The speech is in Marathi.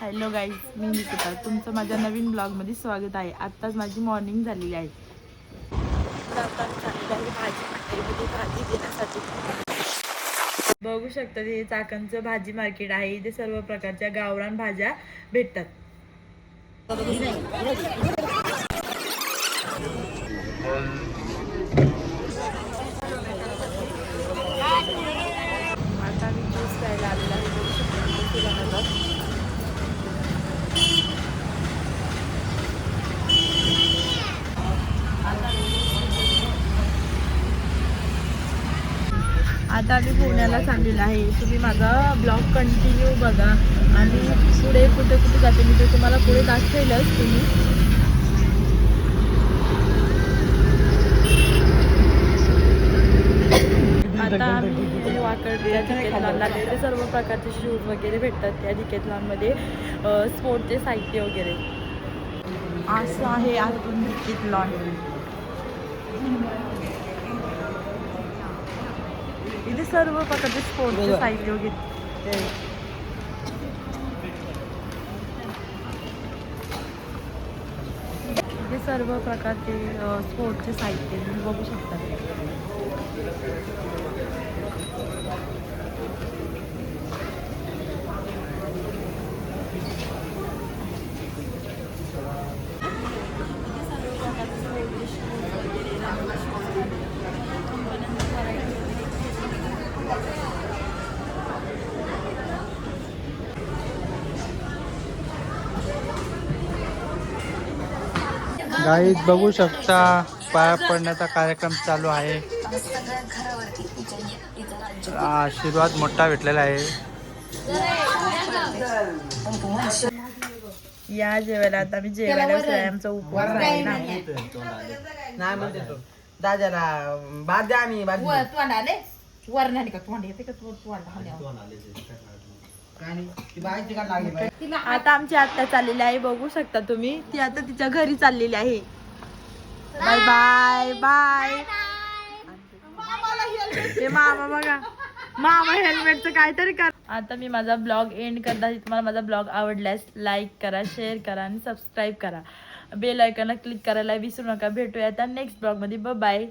हॅलो गाईज, मी निकिता. तुमचं माझ्या नवीन ब्लॉगमध्ये स्वागत आहे. आत्ताच माझी मॉर्निंग झालेली आहे. भाजी घेण्यासाठी बघू शकता, हे चाकणचं भाजी मार्केट आहे. इथे सर्व प्रकारच्या गावरान भाज्या भेटतात. आता मी ज्यूस प्यायला आलेला आहे. बघू शकता आता आम्ही पुण्याला चाललेलो आहे. तुम्ही माझा ब्लॉग कंटिन्यू बघा आणि पुढे कुठे कुठे जाते मी ते तुम्हाला पुढे दाखवेलच. तुम्ही आता आम्ही वाकड या डिकेथलॉनला आले. ते सर्व प्रकारचे शूज वगैरे भेटतात त्या डिकेथलॉनमध्ये, स्पोर्टचे साहित्य वगैरे असं आहे आतून डिकेथलॉन. इथे सर्व प्रकारचे स्पोर्टचे साहित्य वगैरे. इथे सर्व प्रकारचे स्पोर्टचे साहित्य तुम्ही बघू शकता. गाईज बघू शकता, पाया पडण्याचा कार्यक्रम चालू आहे. आशीर्वाद मोठा भेटलेला आहे. या जेवायला. आता मी जेवायला आमचा उपवास आहे ना. नाही म्हणते तो दादाला बाद द्या आणि बाद तोंड आले वर नाही का तोंड येते का आता आमची आत्या चाललेली आहे. बघू शकता तुम्ही, ती आता तिच्या घरी चाललेली आहे. Bye bye bye. ते मामा बघा, मामा हेल्मेटचं काहीतरी कर. आता मी माझा ब्लॉग एंड करता. तुम्हाला माझा ब्लॉग आवडल्यास लाईक करा, शेअर करा आणि सबस्क्राईब करा. बेल आयकॉनला क्लिक करायला विसरू नका. भेटूया आता नेक्स्ट ब्लॉगमध्ये. बाय.